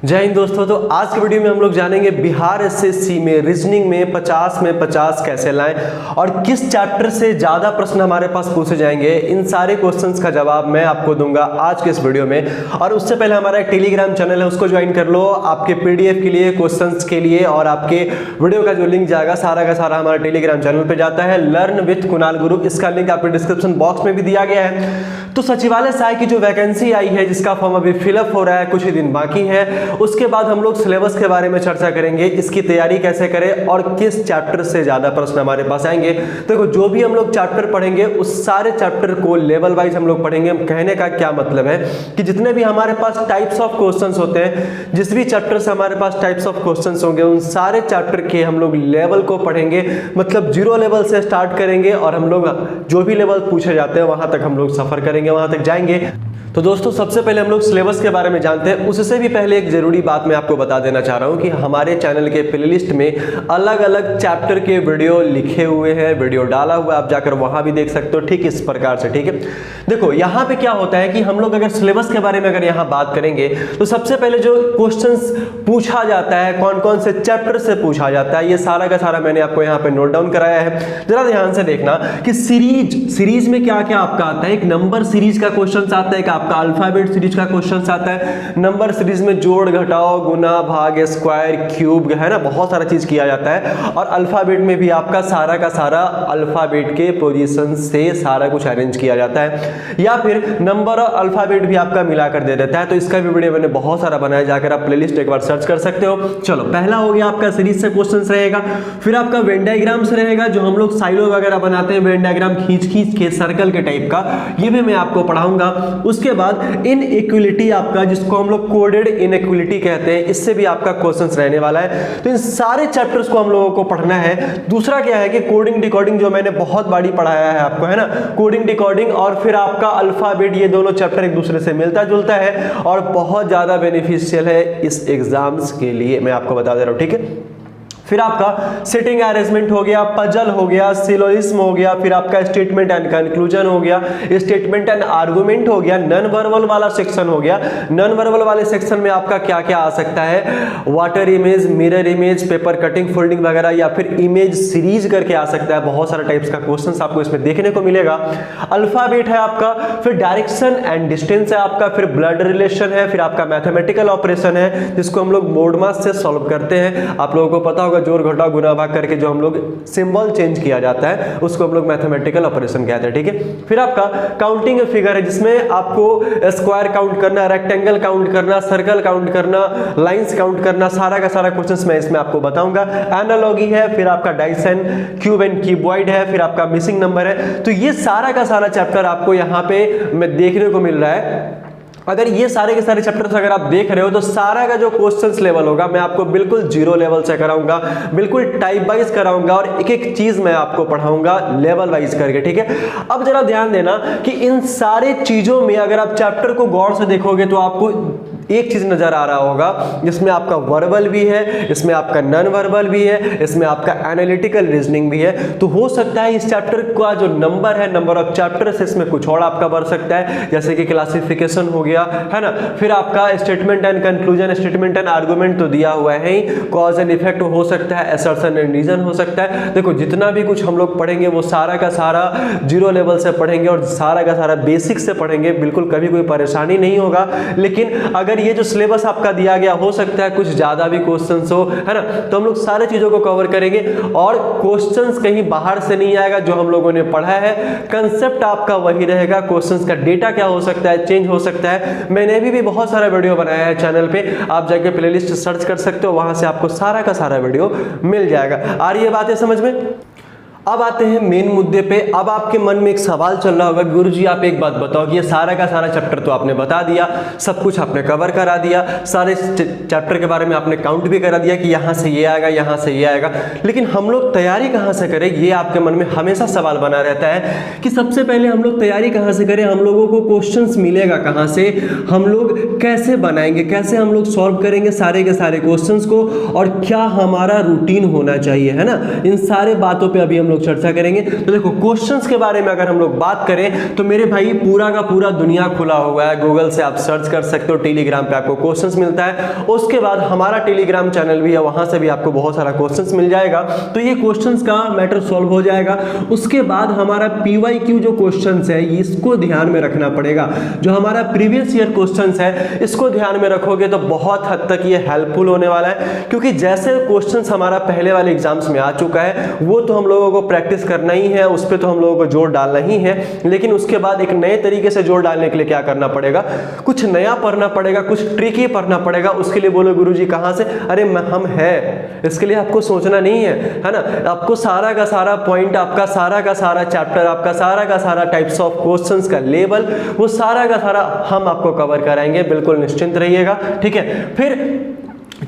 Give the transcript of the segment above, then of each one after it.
जय हिंद दोस्तों। तो आज की वीडियो में हम लोग जानेंगे बिहार एसएससी में रीजनिंग में 50 में 50 कैसे लाएं और किस चैप्टर से ज़्यादा प्रश्न हमारे पास पूछे जाएंगे। इन सारे क्वेश्चंस का जवाब मैं आपको दूंगा आज के इस वीडियो में। और उससे पहले हमारा एक टेलीग्राम चैनल है, उसको ज्वाइन कर लो। आपके पीडीएफ के लिए, क्वेश्चंस के लिए और आपके वीडियो का जो लिंक जाएगा सारा का सारा हमारे टेलीग्राम चैनल पर जाता है, लर्न विथ कुणाल गुरु। इसका लिंक आपके डिस्क्रिप्शन बॉक्स में भी दिया गया है। तो सचिवालय सहायक की जो वैकेंसी आई है, जिसका फॉर्म अभी फिलअप हो रहा है, कुछ ही दिन बाकी है, उसके बाद हम लोग सिलेबस के बारे में चर्चा करेंगे, इसकी तैयारी कैसे करें और किस चैप्टर से ज्यादा प्रश्न हमारे पास आएंगे। देखो, जो भी हम लोग चैप्टर पढ़ेंगे उस सारे चैप्टर को लेवल वाइज हम लोग पढ़ेंगे। कहने का क्या मतलब है कि जितने भी हमारे पास टाइप्स ऑफ क्वेश्चंस होते हैं, जिस भी चैप्टर से हमारे पास टाइप्स ऑफ क्वेश्चंस होंगे, उन सारे चैप्टर के हम लोग लेवल को पढ़ेंगे। मतलब 0 लेवल से स्टार्ट करेंगे और हम लोग जो भी लेवल पूछे जाते हैं वहां तक हम लोग सफर करेंगे, वहां तक जाएंगे। तो दोस्तों, सबसे पहले हम लोग सिलेबस के बारे में जानते हैं। उससे भी पहले एक जरूरी बात मैं आपको बता देना चाह रहा हूं कि हमारे चैनल के प्लेलिस्ट में अलग अलग चैप्टर के वीडियो लिखे हुए हैं, वीडियो डाला हुआ है, आप जाकर वहां भी देख सकते हो। ठीक इस प्रकार से, ठीक है। देखो, यहां पे क्या होता है कि हम लोग अगर सिलेबस के बारे में अगर यहां बात करेंगे तो सबसे पहले जो क्वेश्चंस पूछा जाता है, कौन कौन से चैप्टर से पूछा जाता है, ये सारा का सारा मैंने आपको यहाँ पे नोट डाउन कराया है। जरा ध्यान से देखना कि सीरीज में क्या क्या आपका आता है। एक नंबर सीरीज का क्वेश्चन आता है, आपका अल्फाबेट सीरीज का क्वेश्चन आता है। नंबर सीरीज में जोड़, घटाओ, गुना, भाग, स्क्वायर, क्यूब, है ना, बहुत सारा चीज किया जाता है। और अल्फाबेट में भी आपका सारा का सारा अल्फाबेट के पोजीशन से सारा कुछ अरेंज किया जाता है, या फिर नंबर और अल्फाबेट भी आपका मिलाकर दे देता है। तो इसका भी वीडियो मैंने बहुत सारा बनाया, जाकर आप प्लेलिस्ट एक बार सर्च कर सकते हो। चलो, पहला हो गया आपका सीरीज से क्वेश्चन रहेगा। फिर आपका वेन डायग्राम से रहेगा, जो हम लोग साइलो वगैरह बनाते हैं, वेन डायग्राम खींच के सर्कल के टाइप का, ये भी मैं आपको पढ़ाऊंगा। उसके बाद इनइक्वालिटी आपका, जिसको हम लोग कोडेड इनइक्वालिटी कहते हैं, इससे भी आपका क्वेश्चंस रहने वाला है। तो इन सारे चैप्टर्स को हम लोगों को पढ़ना है। दूसरा क्या है कि कोडिंग डिकोडिंग, जो मैंने बहुत बारी पढ़ाया है आपको, है ना, कोडिंग डिकोडिंग और फिर आपका अल्फाबेट, ये दोनों चैप्टर एक दूसरे से मिलता जुलता है और बहुत ज्यादा बेनिफिशियल है इस एग्जाम्स के लिए, मैं आपको बता दे रहा हूं, ठीक है। फिर आपका सिटिंग अरेंजमेंट हो गया, पजल हो गया, सिलोजिज्म हो गया, फिर आपका स्टेटमेंट एंड कंक्लूजन हो गया, स्टेटमेंट एंड आर्गुमेंट हो गया, नॉन वर्बल वाला सेक्शन हो गया। नॉन वर्बल वाले सेक्शन में आपका क्या क्या आ सकता है, water image, mirror image, paper cutting, folding वगैरह, या फिर इमेज सीरीज करके आ सकता है। बहुत सारे टाइप्स का क्वेश्चन आपको इसमें देखने को मिलेगा। अल्फाबेट है आपका, फिर डायरेक्शन एंड डिस्टेंस है आपका, फिर ब्लड रिलेशन है, फिर आपका मैथमेटिकल ऑपरेशन है, जिसको हम लोग मोड मास से सॉल्व करते हैं। आप लोगों को पता होगा, जोड़ घटाव गुना भाग करके जो हम लोग सिंबल चेंज किया जाता है, उसको हम लोग मैथमेटिकल ऑपरेशन कहते हैं, ठीक है। फिर आपका काउंटिंग फिगर है, जिसमें आपको स्क्वायर काउंट करना, रेक्टेंगल काउंट करना, सर्कल काउंट करना, लाइंस काउंट करना, सारा का सारा क्वेश्चंस मैं इसमें आपको बताऊंगा। एनालॉजी है, फिर आपका डाइसन, क्यूब एंड क्यूबॉइड है, फिर आपका मिसिंग नंबर है। तो ये सारा का सारा चैप्टर आपको यहाँ पे मैं देखने को मिल रहा है। अगर ये सारे के सारे चैप्टर्स अगर आप देख रहे हो तो सारा का जो क्वेश्चंस लेवल होगा मैं आपको बिल्कुल 0 लेवल से कराऊंगा, बिल्कुल टाइप वाइज कराऊंगा और एक एक चीज मैं आपको पढ़ाऊंगा लेवल वाइज करके, ठीक है। अब जरा ध्यान देना कि इन सारे चीजों में अगर आप चैप्टर को गौर से देखोगे तो आपको एक चीज नजर आ रहा होगा, जिसमें आपका वर्बल भी है, इसमें आपका नॉन वर्बल भी है, इसमें आपका एनालिटिकल रीजनिंग भी है। तो हो सकता है इस चैप्टर का जो नंबर है, नंबर ऑफ चैप्टर्स, इसमें कुछ और आपका बढ़ सकता है, जैसे कि क्लासिफिकेशन हो गया, है ना। फिर आपका statement and conclusion, statement and argument तो दिया हुआ है ही, कॉज एंड इफेक्ट हो सकता है, असर्शन एंड रीजन हो सकता है। देखो, जितना भी कुछ हम लोग पढ़ेंगे वो सारा का सारा 0 लेवल से पढ़ेंगे और सारा का सारा बेसिक से पढ़ेंगे, बिल्कुल कभी कोई परेशानी नहीं होगा। लेकिन अगर ये जो सिलेबस आपका दिया गया, हो सकता है कुछ ज्यादा भी क्वेश्चंस हो, है ना, तो हम लोग सारे चीजों को कवर करेंगे और क्वेश्चंस कहीं बाहर से नहीं आएगा। जो हम लोगों ने पढ़ा है कंसेप्ट आपका वही रहेगा। क्वेश्चंस का डेटा क्या हो सकता है, चेंज हो सकता है। मैंने भी बहुत सारा वीडियो बनाया है चैनल पे, आप जाके प्लेलिस्ट सर्च कर सकते हो, वहां से आपको सारा का सारा वीडियो मिल जाएगा। आ रही है बातें समझ में? अब आते हैं मेन मुद्दे पे। अब आपके मन में एक सवाल चल रहा होगा, गुरुजी आप एक बात बताओ कि ये सारा का सारा चैप्टर तो आपने बता दिया, सब कुछ आपने कवर करा दिया, सारे चैप्टर के बारे में आपने काउंट भी करा दिया कि यहाँ से ये आएगा, यहाँ से ये आएगा, लेकिन हम लोग तैयारी कहाँ से करें? ये आपके मन में हमेशा सवाल बना रहता है कि सबसे पहले हम लोग तैयारी कहाँ से करें, हम लोगों को क्वेश्चंस मिलेगा कहाँ से, हम लोग कैसे बनाएंगे, कैसे हम लोग सॉल्व करेंगे सारे के सारे क्वेश्चंस को, और क्या हमारा रूटीन होना चाहिए, है ना। इन सारे बातों पर अभी हम लोग चर्चा करेंगे। तो देखो क्वेश्चंस के बारे में अगर हम लोग बात करें तो मेरे भाई पूरा का पूरा दुनिया खुला हुआ है, गूगल से आप सर्च कर सकते हो, टेलीग्राम पे आपको क्वेश्चंस मिलता है। उसके बाद हमारा टेलीग्राम चैनल भी है, वहां से भी आपको बहुत सारा क्वेश्चंस मिल जाएगा, तो ये क्वेश्चंस का मैटर सॉल्व हो जाएगा। उसके बाद हमारा PYQ जो क्वेश्चंस है इसको ध्यान में रखना पड़ेगा, जो हमारा प्रीवियस ईयर क्वेश्चंस है इसको ध्यान में रखोगे तो बहुत हद तक ये हेल्पफुल होने वाला है, क्योंकि जैसे क्वेश्चंस हमारा पहले वाले एग्जाम्स में आ चुका है वो तो हम लोगों को प्रैक्टिस करना ही है, उस पर तो हम लोगों को जोर डालना ही है, लेकिन उसके बाद एक नए तरीके से जोर डालने के लिए क्या करना पड़ेगा, कुछ नया पढ़ना पड़ेगा, कुछ ट्रिकी पढ़ना पड़ेगा। उसके लिए बोलो गुरुजी कहाँ से, अरे हम है, इसके लिए आपको सोचना नहीं है ना, आपको सारा का सारा पॉइंट, आपका सारा का सारा चैप्टर, आपका सारा का सारा टाइप्स ऑफ क्वेश्चंस का लेवल, वो सारा का सारा हम आपको कवर कराएंगे, बिल्कुल निश्चिंत रहिएगा, ठीक है। फिर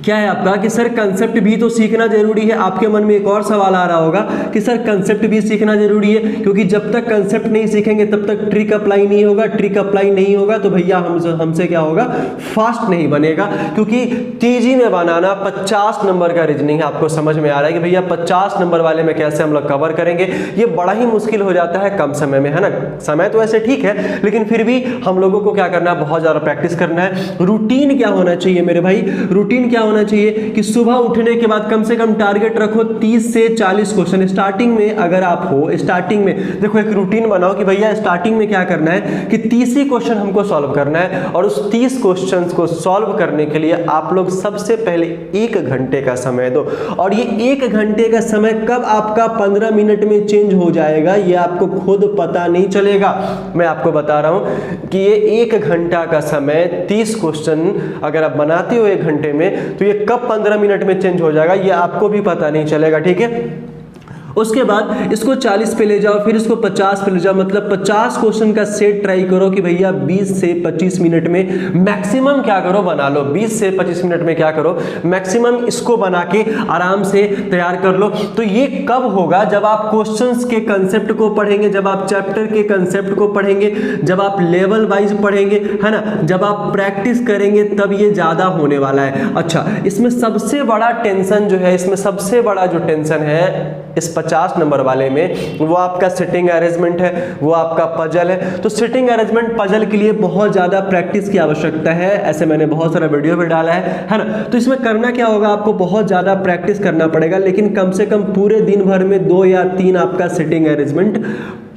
क्या है आपका कि सर कंसेप्ट भी तो सीखना जरूरी है। आपके मन में एक और सवाल आ रहा होगा कि सर कंसेप्ट भी सीखना जरूरी है, क्योंकि जब तक कंसेप्ट नहीं सीखेंगे तब तक ट्रिक अप्लाई नहीं होगा, ट्रिक अप्लाई नहीं होगा तो भैया हमसे क्या होगा, फास्ट नहीं बनेगा, क्योंकि TG में बनाना 50 नंबर का रीजनिंग आपको समझ में आ रहा है कि भैया 50 नंबर वाले में कैसे हम लोग कवर करेंगे, ये बड़ा ही मुश्किल हो जाता है कम समय में, है ना। समय तो ऐसे ठीक है, लेकिन फिर भी हम लोगों को क्या करना है, बहुत ज्यादा प्रैक्टिस करना है। रूटीन क्या होना चाहिए मेरे भाई, रूटीन क्या होना चाहिए कि सुबह उठने के बाद कम से कम टारगेट रखो 30 से 40 क्वेश्चन स्टार्टिंग में। अगर आप हो स्टार्टिंग में, देखो एक रूटीन बनाओ कि भैया स्टार्टिंग में क्या करना है कि 30 ही क्वेश्चन हमको सॉल्व करना है, और उस 30 क्वेश्चंस को सॉल्व करने के लिए आप लोग सबसे पहले 1 घंटे का समय दो। और ये 1 घंटे का समय कब आपका 15 मिनट में चेंज हो जाएगा ये आपको खुद पता नहीं चलेगा। मैं आपको बता रहा हूं कि ये 1 घंटा का समय 30 क्वेश्चन अगर आप बनाते हो 1 घंटे में, तो ये कब 15 मिनट में चेंज हो जाएगा ये आपको भी पता नहीं चलेगा, ठीक है। उसके बाद इसको 40 पे ले जाओ, फिर इसको 50 पे ले जाओ, मतलब 50 क्वेश्चन का सेट ट्राई करो कि भैया 20 से 25 मिनट में मैक्सिमम क्या करो, बना लो। 20 से 25 मिनट में क्या करो, मैक्सिमम इसको बना के आराम से तैयार कर लो। तो ये कब होगा, जब आप क्वेश्चंस के कंसेप्ट को पढ़ेंगे, जब आप चैप्टर के कंसेप्ट को पढ़ेंगे, जब आप लेवल वाइज पढ़ेंगे, है ना, जब आप प्रैक्टिस करेंगे, तब ये ज्यादा होने वाला है। अच्छा, इसमें सबसे बड़ा टेंशन जो है, इसमें सबसे बड़ा जो टेंशन है इस 50 नंबर वाले में, वो आपका सिटिंग अरेंजमेंट है, वो आपका पजल है। तो सिटिंग अरेंजमेंट पजल के लिए बहुत ज्यादा प्रैक्टिस की आवश्यकता है, ऐसे मैंने बहुत सारा वीडियो भी डाला है ना। तो इसमें करना क्या होगा, आपको बहुत ज्यादा प्रैक्टिस करना पड़ेगा, लेकिन कम से कम पूरे दिन भर में 2 या 3 आपका सिटिंग अरेंजमेंट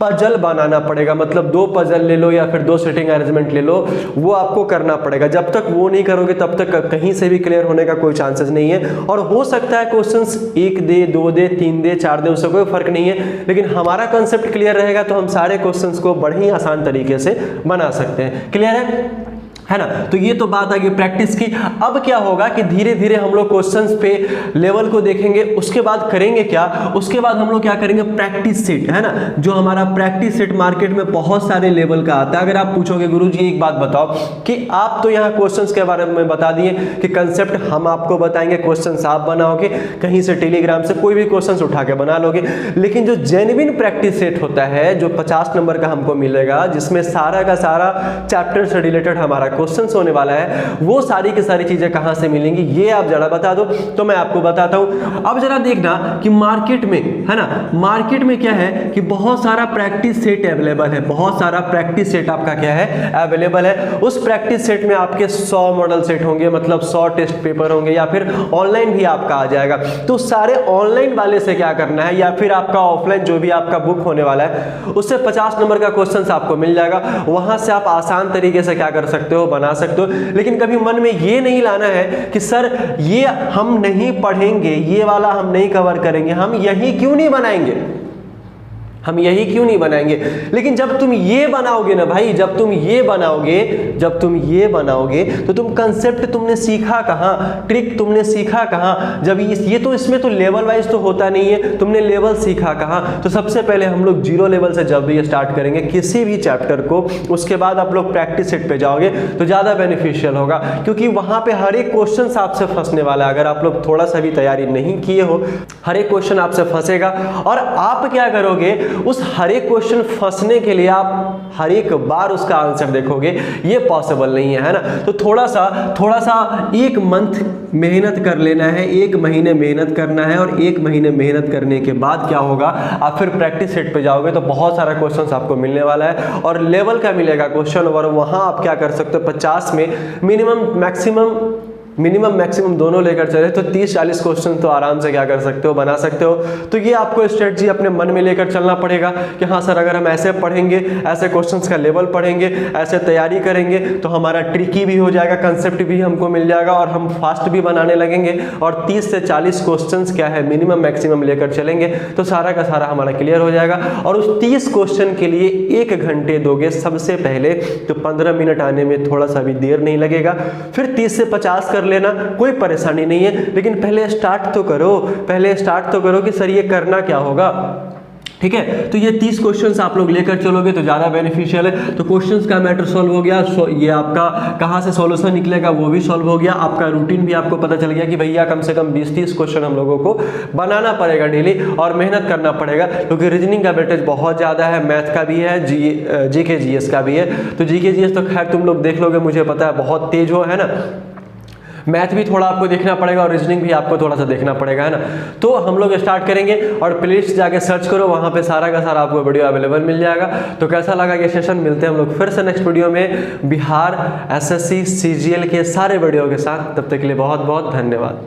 पजल बनाना पड़ेगा, मतलब 2 पजल ले लो या फिर 2 सिटिंग अरेंजमेंट ले लो, वो आपको करना पड़ेगा। जब तक वो नहीं करोगे तब तक कहीं से भी क्लियर होने का कोई चांसेस नहीं है। और हो सकता है क्वेश्चंस 1 दे, 2 दे, 3 दे, 4 दे, उससे कोई फर्क नहीं है, लेकिन हमारा कंसेप्ट क्लियर रहेगा तो हम सारे क्वेश्चंस को बड़े ही आसान तरीके से बना सकते हैं। क्लियर है ना। तो ये तो बात आ गई प्रैक्टिस की। अब क्या होगा कि धीरे धीरे हम लोग क्वेश्चंस पे लेवल को देखेंगे, उसके बाद करेंगे क्या, उसके बाद हम लोग क्या करेंगे, प्रैक्टिस सेट, है ना। जो हमारा प्रैक्टिस सेट मार्केट में बहुत सारे लेवल का आता है। अगर आप पूछोगे गुरुजी एक बात बताओ कि आप तो यहाँ क्वेश्चंस के बारे में बता दिए कि कंसेप्ट हम आपको बताएंगे, क्वेश्चंस आप बनाओगे, कहीं से टेलीग्राम से कोई भी क्वेश्चंस उठा के बना लोगे, लेकिन जो जेन्युइन प्रैक्टिस सेट होता है, जो 50 नंबर का हमको मिलेगा, जिसमें सारा का सारा चैप्टर से रिलेटेड हमारा क्वेश्चंस होने वाला है, वो सारी की सारी चीजें कहां से मिलेंगी ये आप जरा बता दो। तो मैं आपको बताता हूं। अब जरा देखना कि मार्केट में, है ना, मार्केट में क्या है कि बहुत सारा प्रैक्टिस सेट अवेलेबल है, बहुत सारा प्रैक्टिस सेट आपका क्या है, अवेलेबल है। उस प्रैक्टिस सेट में आपके 100 मॉडल सेट होंगे, मतलब 100 टेस्ट पेपर होंगे, या फिर ऑनलाइन भी आपका आ जाएगा। तो सारे ऑनलाइन वाले से क्या करना है, या फिर आपका ऑफलाइन जो भी आपका बुक होने वाला है उससे 50 नंबर का क्वेश्चन आपको मिल जाएगा। वहां से आप आसान तरीके से क्या कर सकते हो, बना सकते हो। लेकिन कभी मन में ये नहीं लाना है कि सर ये हम नहीं पढ़ेंगे, ये वाला हम नहीं कवर करेंगे, हम यही क्यों नहीं बनाएंगे, हम यही क्यों नहीं बनाएंगे। लेकिन जब तुम ये बनाओगे ना भाई, जब तुम ये बनाओगे तो तुम कंसेप्ट तुमने सीखा कहाँ, ट्रिक तुमने सीखा कहाँ। जब ये तो इसमें तो लेवल वाइज तो होता नहीं है, तुमने लेवल सीखा कहाँ। तो सबसे पहले हम लोग 0 लेवल से जब भी स्टार्ट करेंगे किसी भी चैप्टर को, उसके बाद आप लोग प्रैक्टिस सेट पे जाओगे तो ज़्यादा बेनिफिशियल होगा, क्योंकि वहाँ पे हर एक क्वेश्चन आपसे फंसने वाला है। अगर आप लोग थोड़ा सा भी तैयारी नहीं किए हो, हर एक क्वेश्चन आपसे फंसेगा। और आप क्या करोगे, उस हर एक क्वेश्चन फंसने के लिए आप हर एक बार उसका आंसर देखोगे, ये पॉसिबल नहीं है ना। तो थोड़ा सा एक मंथ मेहनत कर लेना है, 1 महीने मेहनत करना है, और 1 महीने मेहनत करने के बाद क्या होगा, आप फिर प्रैक्टिस सेट पे जाओगे तो बहुत सारा क्वेश्चन आपको मिलने वाला है और लेवल का मिलेगा क्वेश्चन, और वहां आप क्या कर सकते हो, 50 में मिनिमम मैक्सिमम दोनों लेकर चले तो 30-40 क्वेश्चन तो आराम से क्या कर सकते हो, बना सकते हो। तो ये आपको स्ट्रेटजी अपने मन में लेकर चलना पड़ेगा कि हाँ सर, अगर हम ऐसे पढ़ेंगे, ऐसे क्वेश्चंस का लेवल पढ़ेंगे, ऐसे तैयारी करेंगे तो हमारा ट्रिकी भी हो जाएगा, कंसेप्ट भी हमको मिल जाएगा और हम फास्ट भी बनाने लगेंगे, और 30 से 40 क्वेश्चंस क्या है, मिनिमम मैक्सिमम लेकर चलेंगे तो सारा का सारा हमारा क्लियर हो जाएगा। और उस 30 क्वेश्चन के लिए 1 घंटे दोगे सबसे पहले, तो 15 मिनट आने में थोड़ा सा भी देर नहीं लगेगा। फिर 30 से 50 कर लेना, कोई परेशानी नहीं है, लेकिन पहले स्टार्ट तो करो कि सर ये करना क्या होगा। ठीक है, तो ये 30 क्वेश्चंस आप लोग लेकर चलोगे तो ज़्यादा बेनिफिशियल है। तो क्वेश्चंस का मैटर सॉल्व हो गया, ये आपका कहाँ से सॉल्यूशन निकलेगा वो भी सॉल्व हो गया, आपका रूटीन भी आपको पता चल गया कि भैया कम से कम 20-30 क्वेश्चन हम लोगों को बनाना पड़ेगा डेली और मेहनत करना पड़ेगा, क्योंकि रीजनिंग का वेटेज बहुत ज़्यादा है, मैथ का भी है, जीके जीएस का भी है। तो जीके जीएस तो खैर तुम लोग देख लोगे, मुझे पता है बहुत तेज हो, है ना। मैथ भी थोड़ा आपको देखना पड़ेगा और रीजनिंग भी आपको थोड़ा सा देखना पड़ेगा, है ना। तो हम लोग स्टार्ट करेंगे, और प्लेलिस्ट जाके सर्च करो, वहाँ पे सारा का सारा आपको वीडियो अवेलेबल मिल जाएगा। तो कैसा लगा ये सेशन, मिलते हैं हम लोग फिर से नेक्स्ट वीडियो में बिहार एसएससी सीजीएल के सारे वीडियो के साथ। तब तक के लिए बहुत बहुत धन्यवाद।